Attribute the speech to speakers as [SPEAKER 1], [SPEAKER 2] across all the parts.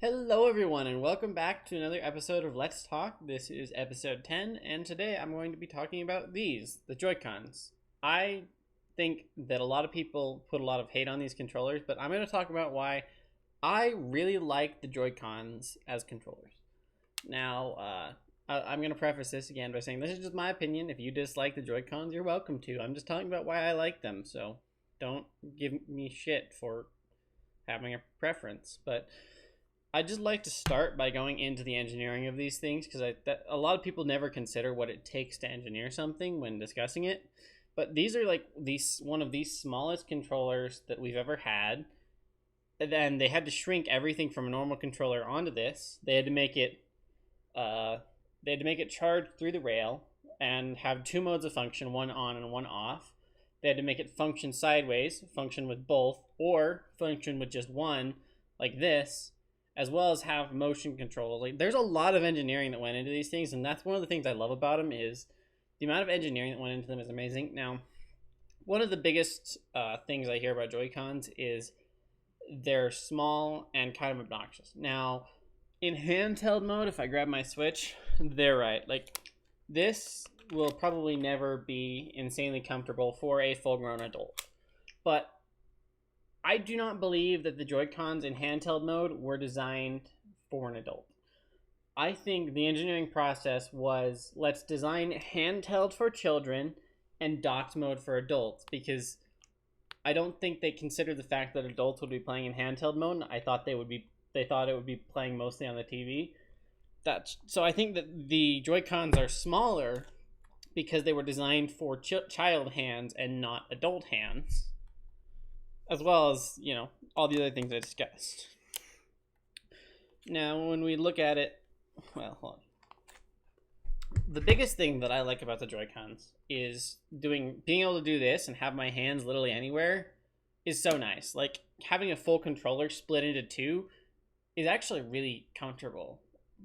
[SPEAKER 1] Hello, everyone, and welcome back to another episode of Let's Talk. This is episode 10, and today I'm going to be talking about the Joycons. I think that a lot of people put a lot of hate on these controllers, but I'm going to talk about why I really like the Joycons as controllers. Now, I'm going to preface this again by saying this is just my opinion. If you dislike the Joycons, you're welcome to. I'm just talking about why I like them, so don't give me shit for having a preference, but I just like to start by going into the engineering of these things because a lot of people never consider what it takes to engineer something when discussing it. But these are like one of the smallest controllers that we've ever had. And then they had to shrink everything from a normal controller onto this. They had to make it charged through the rail and have two modes of function, one on and one off. They had to make it function sideways, function with both, or function with just one, like this, as well as have motion control. Like, there's a lot of engineering that went into these things, and that's one of the things I love about them is the amount of engineering that went into them is amazing. Now, one of the biggest things I hear about Joy-Cons is they're small and kind of obnoxious. Now, in handheld mode, if I grab my Switch, they're right. Like, this will probably never be insanely comfortable for a full-grown adult. But I do not believe that the Joy-Cons in handheld mode were designed for an adult. I think the engineering process was, let's design handheld for children and docked mode for adults, because I don't think they considered the fact that adults would be playing in handheld mode. They thought it would be playing mostly on the TV. So I think that the Joy-Cons are smaller because they were designed for child hands and not adult hands, as well as, all the other things I discussed. Now, when we look at it, well, hold on. The biggest thing that I like about the Joy-Cons is being able to do this and have my hands literally anywhere is so nice. Like, having a full controller split into two is actually really comfortable.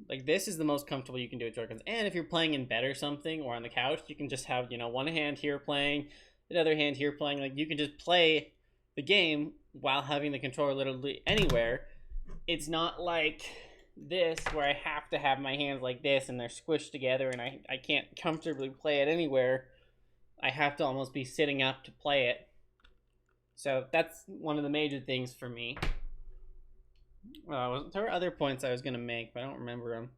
[SPEAKER 1] Like, this is the most comfortable you can do with Joy-Cons. And if you're playing in bed or something, or on the couch, you can just have, one hand here playing, the other hand here playing. Like, you can just play the game while having the controller literally anywhere. It's not like this where I have to have my hands like this and they're squished together and I can't comfortably play it anywhere. I have to almost be sitting up to play it. So that's one of the major things for me. There were other points I was going to make, but I don't remember them.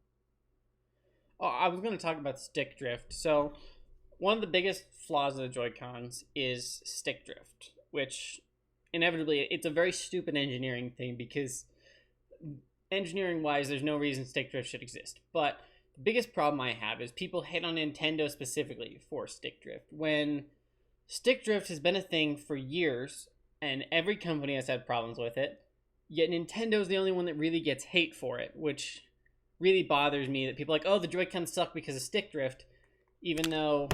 [SPEAKER 1] Oh, I was going to talk about stick drift. So one of the biggest flaws of the Joy-Cons is stick drift, which inevitably it's a very stupid engineering thing, because engineering wise there's no reason stick drift should exist. But the biggest problem I have is people hate on Nintendo specifically for stick drift, when stick drift has been a thing for years and every company has had problems with it, yet Nintendo's the only one that really gets hate for it, which really bothers me, that people are like, oh, the Joy-Cons suck because of stick drift, even though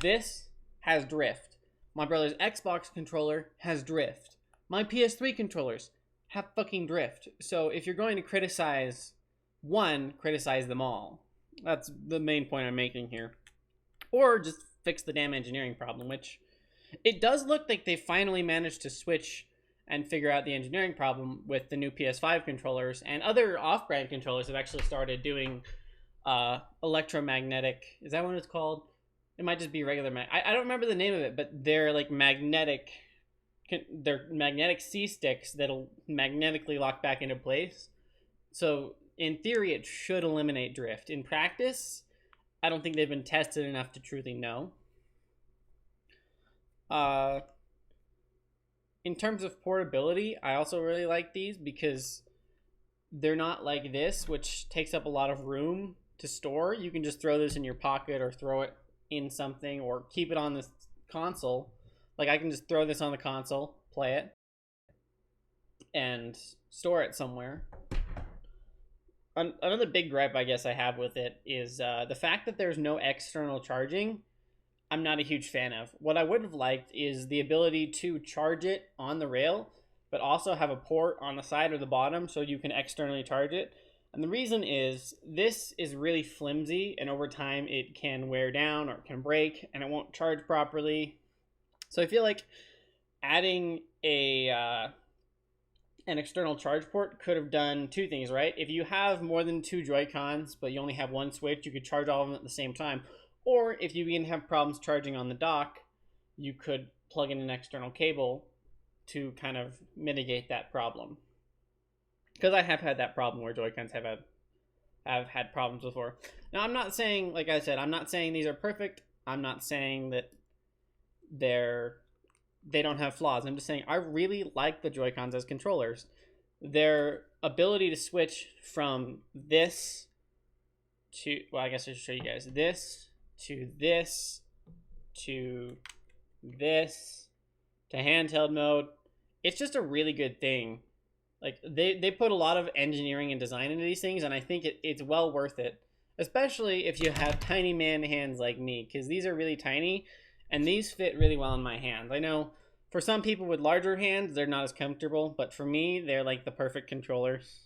[SPEAKER 1] this has drift. My brother's Xbox controller has drift. My PS3 controllers have fucking drift. So if you're going to criticize one, criticize them all. That's the main point I'm making here. Or just fix the damn engineering problem, which it does look like they finally managed to switch and figure out the engineering problem with the new PS5 controllers, and other off-brand controllers have actually started doing electromagnetic, is that what it's called? It might just be regular I don't remember the name of it, but they're like they're magnetic C-sticks that'll magnetically lock back into place. So in theory it should eliminate drift. In practice, I don't think they've been tested enough to truly know. In terms of portability, I also really like these because they're not like this, which takes up a lot of room to store. You can just throw this in your pocket or throw it in something or keep it on this console. Like, I can just throw this on the console, play it, and store it somewhere. Another big gripe I guess I have with it is the fact that there's no external charging. I'm not a huge fan of. What I would have liked is the ability to charge it on the rail, but also have a port on the side or the bottom so you can externally charge it. And the reason is this is really flimsy, and over time it can wear down or it can break and it won't charge properly. So I feel like adding a an external charge port could have done two things, right? If you have more than 2 Joy-Cons, but you only have one switch, you could charge all of them at the same time. Or if you begin to have problems charging on the dock, you could plug in an external cable to kind of mitigate that problem. Because I have had that problem where Joy-Cons have had problems before. Now, I'm not saying, like I said, I'm not saying these are perfect. I'm not saying that they don't have flaws. I'm just saying I really like the Joy-Cons as controllers. Their ability to switch from this to, well, I guess I should show you guys, this to this to this to handheld mode, it's just a really good thing. Like, they put a lot of engineering and design into these things, and I think it's well worth it. Especially if you have tiny man hands like me, because these are really tiny, and these fit really well in my hands. I know for some people with larger hands, they're not as comfortable, but for me, they're like the perfect controllers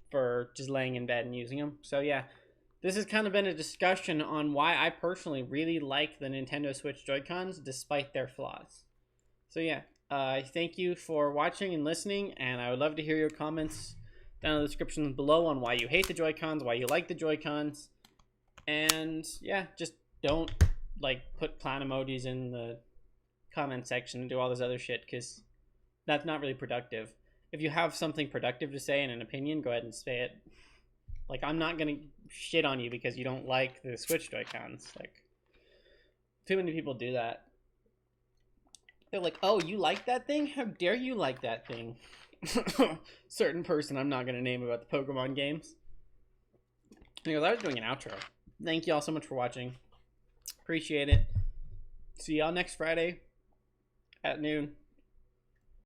[SPEAKER 1] for just laying in bed and using them. So yeah, this has kind of been a discussion on why I personally really like the Nintendo Switch Joy-Cons despite their flaws. So yeah, thank you for watching and listening, and I would love to hear your comments down in the description below on why you hate the Joy-Cons, why you like the Joy-Cons, and yeah, just don't like put clown emojis in the comment section and do all this other shit, because that's not really productive. If you have something productive to say and an opinion, go ahead and say it. Like, I'm not gonna shit on you because you don't like the Switch Joy-Cons. Like, too many people do that. They're like, oh, you like that thing? How dare you like that thing? Certain person I'm not going to name about the Pokemon games. Because I was doing an outro. Thank you all so much for watching. Appreciate it. See y'all next Friday at noon.